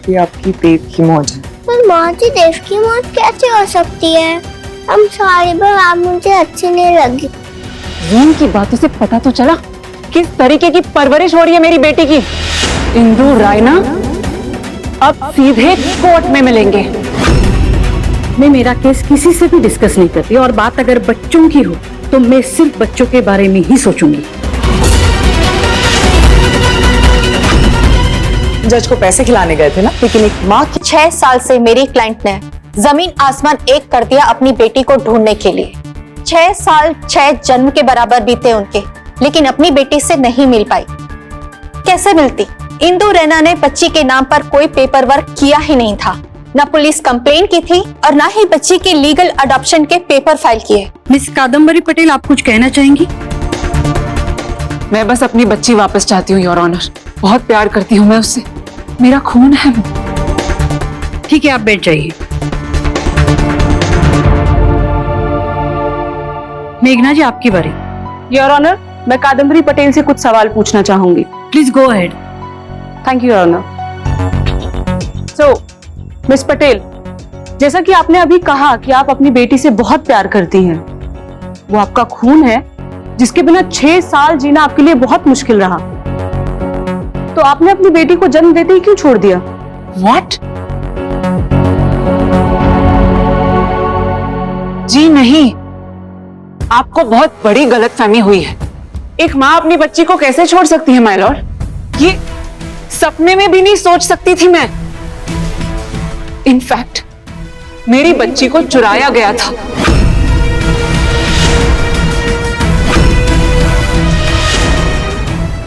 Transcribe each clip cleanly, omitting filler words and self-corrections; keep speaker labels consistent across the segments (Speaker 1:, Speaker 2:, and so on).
Speaker 1: कि आपकी पेट की मौत है।
Speaker 2: पर माँ जी देश की मौत कैसे हो सकती है? हम सॉरी पर आप मुझे अच्छी नहीं लगी।
Speaker 3: जून की बातों से पता तो चला किस तरीके की परवरिश हो रही है मेरी बेटी की। इंदु रायना अब सीधे कोर्ट में मिलेंगे।
Speaker 4: मैं मेरा केस किसी से भी डिस्कस नहीं करती और बात अगर बच्चों की हो तो मैं सिर्फ बच्चों के बारे में ही सोचूंगी।
Speaker 1: जज को पैसे खिलाने गए थे ना, लेकिन एक माँ की
Speaker 5: 6 साल से मेरी क्लाइंट ने जमीन आसमान एक कर दिया अपनी बेटी को ढूंढने के लिए। 6 साल 6 जन्म के बराबर बीते उनके, लेकिन अपनी बेटी से नहीं मिल पाई। कैसे मिलती? इंदु रैना ने बच्ची के नाम पर कोई पेपर वर्क किया ही नहीं था, न पुलिस कंप्लेन की थी और न ही बच्ची के लीगल अडॉप्शन के पेपर फाइल किए।
Speaker 4: मिस कादम्बरी पटेल, आप कुछ कहना चाहेंगी?
Speaker 3: मैं बस अपनी बच्ची वापस चाहती हूँ योर ऑनर। बहुत प्यार करती हूँ मैं उससे, मेरा खून है वो।
Speaker 4: ठीक है, आप बैठ जाइए। मेघना जी, आपकी बारी।
Speaker 3: योर ऑनर, मैं कादम्बरी पटेल से कुछ सवाल पूछना चाहूंगी।
Speaker 4: Please go ahead.
Speaker 3: Thank you your honour. So miss Patel, जैसा कि आपने अभी कहा कि आप अपनी बेटी से बहुत प्यार करती हैं, वो आपका खून है जिसके बिना 6 साल जीना आपके लिए बहुत मुश्किल रहा, तो आपने अपनी बेटी को जन्म देते ही क्यों छोड़ दिया? What? जी नहीं, आपको बहुत बड़ी गलतफहमी हुई है। एक माँ अपनी बच्ची को कैसे छोड़ सकती है माय लॉर्ड? ये सपने में भी नहीं सोच सकती थी मैं। इनफैक्ट मेरी बच्ची को चुराया गया था।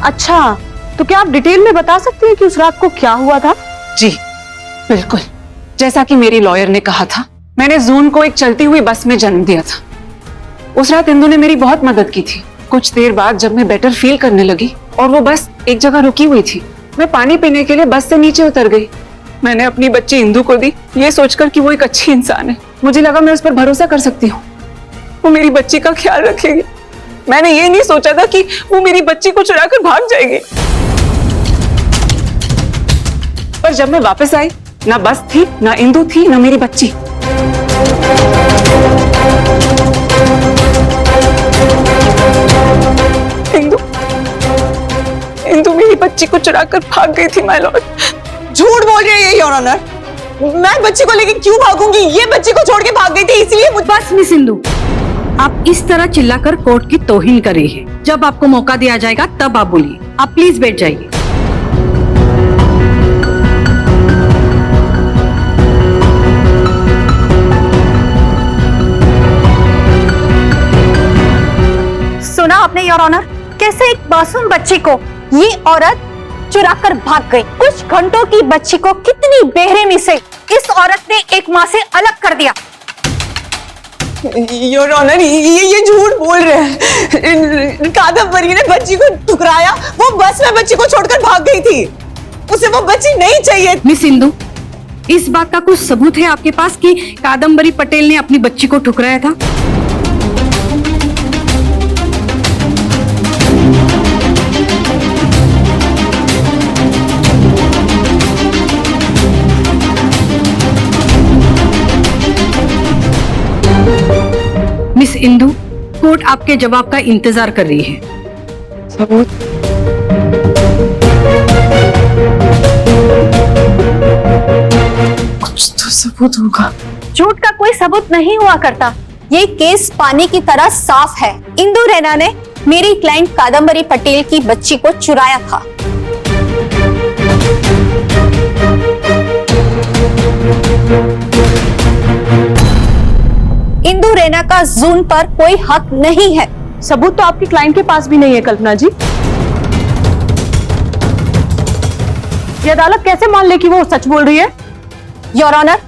Speaker 3: अच्छा, तो क्या आप डिटेल में बता सकती हैं कि उस रात को क्या हुआ था? जी बिल्कुल, जैसा कि मेरी लॉयर ने कहा था, मैंने जून को एक चलती हुई बस में जन्म दिया था। उस रात इंदु ने मेरी बहुत मदद की थी। कुछ देर बाद जब मैं बेटर फील करने लगी और वो बस एक जगह रुकी हुई थी, मैं पानी पीने के लिए बस से नीचे उतर गई। मैंने अपनी बच्ची इंदु को दी, ये सोचकर कि वो एक अच्छी इंसान है। मुझे लगा मैं उस पर भरोसा कर सकती हूँ, वो मेरी बच्ची का ख्याल रखेगी। मैंने ये नहीं सोचा था कि वो मेरी बच्ची को चुराकर भाग जाएगी। पर जब मैं वापस आई, ना बस थी, ना इंदु थी, ना मेरी बच्ची। इंदु मेरी बच्ची को चुराकर भाग गई थी माय लॉर्ड।
Speaker 1: झूठ बोल रही है योर ऑनर। मैं बच्ची को लेके क्यों भागूंगी? ये बच्ची को छोड़ के भाग गई थी, इसलिए
Speaker 4: बस मिस इंदु, आप इस तरह चिल्लाकर कोर्ट की तौहीन कर रही है। जब आपको मौका दिया जाएगा तब आप बोलिए। आप प्लीज बैठ जाइए।
Speaker 5: सुना आपने योर ऑनर, कैसे एक मासूम बच्ची को ये औरत चुराकर भाग गई। कुछ घंटों की बच्ची को कितनी बेरहमी से इस औरत ने एक माँ से अलग कर दिया।
Speaker 1: योर ऑनर, ये झूठ बोल रहे हैं। कादम्बरी ने बच्ची को ठुकराया, वो बस में बच्ची को छोड़कर भाग गई थी। उसे वो बच्ची नहीं चाहिए।
Speaker 4: मिस इंदु, इस बात का कुछ सबूत है आपके पास कि कादम्बरी पटेल ने अपनी बच्ची को ठुकराया था? मिस इंदु, कोर्ट आपके जवाब का इंतजार कर रही है।
Speaker 1: सबूत? कुछ तो सबूत होगा।
Speaker 5: झूठ का कोई सबूत नहीं हुआ करता। ये केस पानी की तरह साफ है। इंदु रैना ने मेरी क्लाइंट कादम्बरी पटेल की बच्ची को चुराया था। इंदु रैना का जून पर कोई हक नहीं है।
Speaker 3: सबूत तो आपकी क्लाइंट के पास भी नहीं है कल्पना जी। ये अदालत कैसे मान ले कि वो सच बोल रही है?
Speaker 5: योर ऑनर,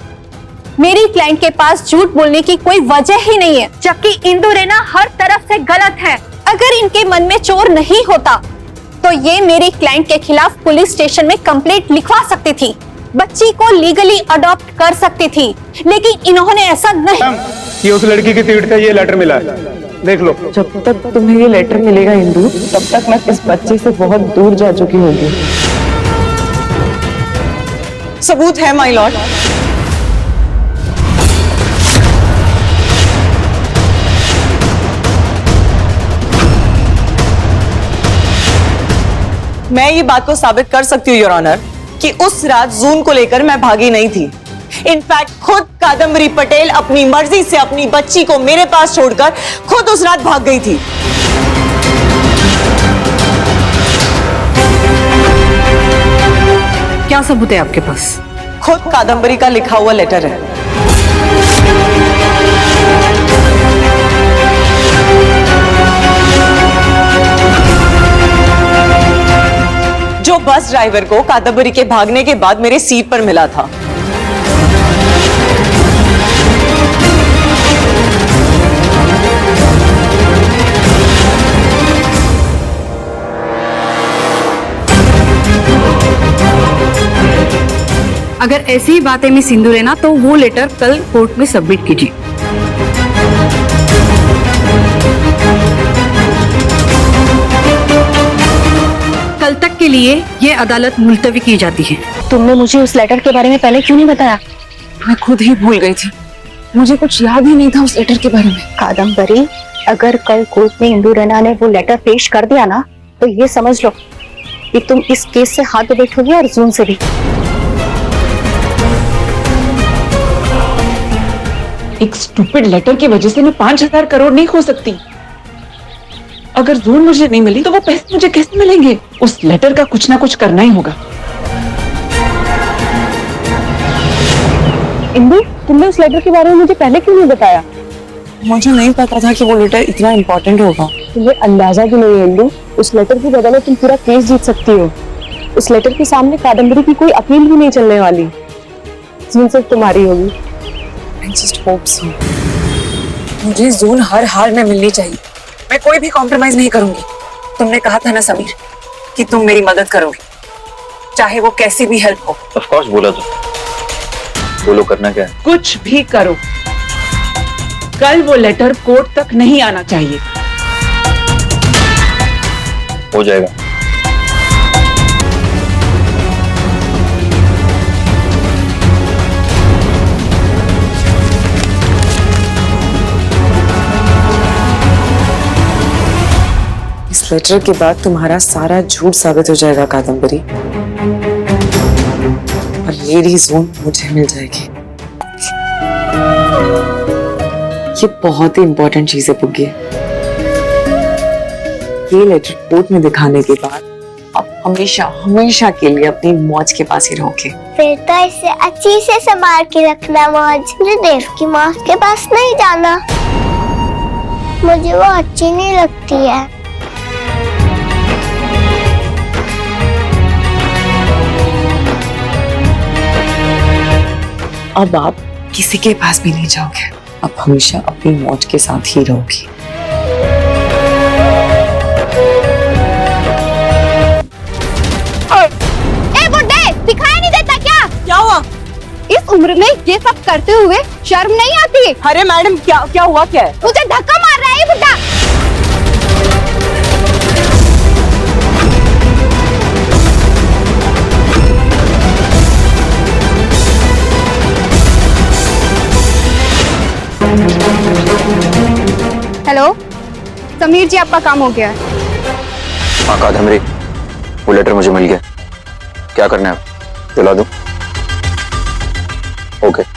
Speaker 5: मेरी क्लाइंट के पास झूठ बोलने की कोई वजह ही नहीं है, जबकि इंदु रैना हर तरफ से गलत है। अगर इनके मन में चोर नहीं होता तो ये मेरी क्लाइंट के खिलाफ पुलिस स्टेशन में कंप्लेंट लिखवा सकती थी, बच्ची को लीगली अडॉप्ट कर सकती थी, लेकिन इन्होंने ऐसा नहीं।
Speaker 6: ये उस लड़की की तीर्थ है, ये लेटर मिला है, देख लो।
Speaker 1: जब तक तुम्हें ये लेटर मिलेगा इंदु, तब तक मैं इस बच्चे से बहुत दूर जा चुकी होगी। सबूत है माय लॉर्ड। मैं ये बात को साबित कर सकती हूँ योर ऑनर कि उस रात जून को लेकर मैं भागी नहीं थी। इनफैक्ट खुद कादम्बरी पटेल अपनी मर्जी से अपनी बच्ची को मेरे पास छोड़कर खुद उस रात भाग गई थी।
Speaker 4: क्या सबूत है आपके पास?
Speaker 1: खुद कादम्बरी का लिखा हुआ लेटर है। जो बस ड्राइवर को कादम्बरी के भागने के बाद मेरे सीट पर मिला था।
Speaker 4: अगर ऐसी ही बातें में सिंदूर है ना, तो वो लेटर कल कोर्ट में सबमिट कीजिए। कल तक के लिए ये अदालत मुलतवी की जाती है।
Speaker 5: तुमने मुझे उस लेटर के बारे में पहले क्यों नहीं बताया?
Speaker 3: मैं खुद ही भूल गई थी, मुझे कुछ याद ही नहीं था उस लेटर के बारे में।
Speaker 5: कादम्बरी, अगर कल कोर्ट में इंदु रैना ने वो लेटर पेश कर दिया ना, तो ये समझ लो कि तुम इस केस से हाथ धो बैठोगी और जून से भी।
Speaker 3: एक स्टूपिड लेटर की वजह से मैं 5,000 करोड़ नहीं खो सकती। अगर जून मुझे नहीं मिली तो वो पैसे मुझे कैसे मिलेंगे? उस लेटर का कुछ ना कुछ करना ही होगा।
Speaker 1: इंदु, तुमने उस लेटर के बारे में मुझे पहले क्यों नहीं बताया? मुझे नहीं पता था कि वो लेटर इतना इम्पोर्टेंट होगा। तुम्हें अंदाजा भी नहीं है इंदु, उस लेटर की बदौलत तुम पूरा केस जीत सकती हो। उस लेटर के सामने कादम्बरी की कोई अपील भी नहीं चलने वाली। जून सिर्फ तुम्हारी होगी। I just hope so. मुझे जून हर हाल में मिलनी चाहिए। मैं कोई भी कॉम्प्रोमाइज नहीं करूंगी। तुमने कहा था ना समीर कि तुम मेरी मदद करोगे, चाहे वो कैसी भी हेल्प हो।
Speaker 7: ऑफ कोर्स बोला तो। बोलो करना क्या है?
Speaker 3: कुछ भी करो, कल वो लेटर कोर्ट तक नहीं आना चाहिए।
Speaker 7: हो जाएगा।
Speaker 1: इस लेटर के बाद तुम्हारा सारा झूठ साबित हो जाएगा कादम्बरी, और मेरी जून मुझे मिल जाएगी। ये बहुत ही इंपॉर्टेंट चीज है पुग्गी। ये लेटर कोर्ट में दिखाने के बाद आप हमेशा हमेशा के लिए अपनी मौज के पास ही रहोगे।
Speaker 2: फिर तो इसे अच्छी से संभाल के रखना मौज। मुझे देव की मौज के पास नहीं जाना, मुझे वो अच्छी नहीं लगती है।
Speaker 1: अब आप किसी के पास भी नहीं जाओगे, आप हमेशा अपनी मौज के साथ ही रहोगी।
Speaker 5: ए बुड्ढे, दिखाई नहीं देता क्या?
Speaker 1: क्या हुआ?
Speaker 5: इस उम्र में ये सब करते हुए शर्म नहीं आती?
Speaker 1: अरे मैडम, क्या हुआ? क्या है?
Speaker 5: मुझे धक्का मार रहा है ये बुड्ढा। हेलो समीर जी, आपका काम हो गया है।
Speaker 7: हाँ कादम्बरी, वो लेटर मुझे मिल गया। क्या करना है? दिला दूं? ओके।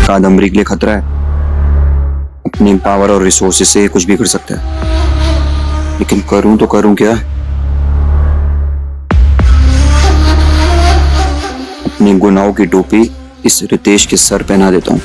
Speaker 7: कादम्बरी के लिए खतरा है। अपनी पावर और रिसोर्सेज से कुछ भी कर सकता है, लेकिन करूं तो करूं क्या? अपनी गुनाहों की टोपी इस रितेश के सर पहना देता हूं।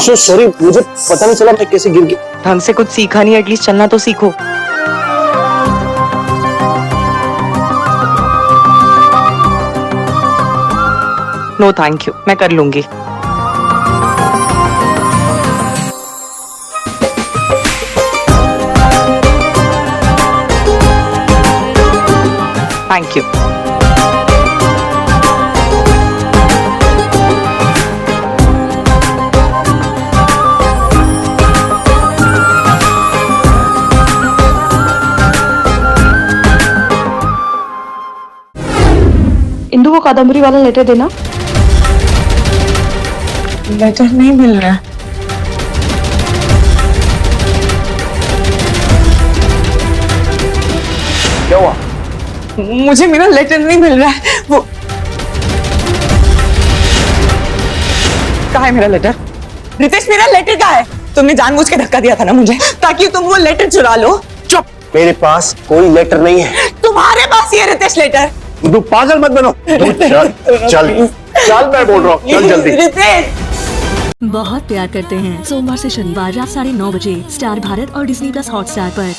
Speaker 8: सो सॉरी, मुझे पता नहीं चला मैं कैसे गिर गया।
Speaker 1: ढंग से कुछ सीखा नहीं, एटलीस्ट चलना तो सीखो। नो थैंक यू, मैं कर लूंगी। Thank you. इंदु वो कादम्बरी वाला लेटर देना। लेटर नहीं मिल रहा है।
Speaker 8: क्या हुआ?
Speaker 1: मुझे मेरा लेटर नहीं मिल रहा है। वो कहाँ है मेरा लेटर? रितेश, मेरा लेटर कहाँ है? तुमने जानबूझ के धक्का दिया था ना मुझे, ताकि तुम वो लेटर चुरा लो।
Speaker 8: चुप, मेरे पास कोई लेटर नहीं है।
Speaker 1: तुम्हारे पास ये रितेश लेटर।
Speaker 8: तू पागल मत बनो। तू चल चल चल, मैं बोल रहा हूँ, चल जल्दी।
Speaker 1: रितेश,
Speaker 9: बहुत प्यार करते हैं सोमवार से शनिवार रात 9:30 बजे स्टार भारत और डिज्नी प्लस हॉटस्टार पर।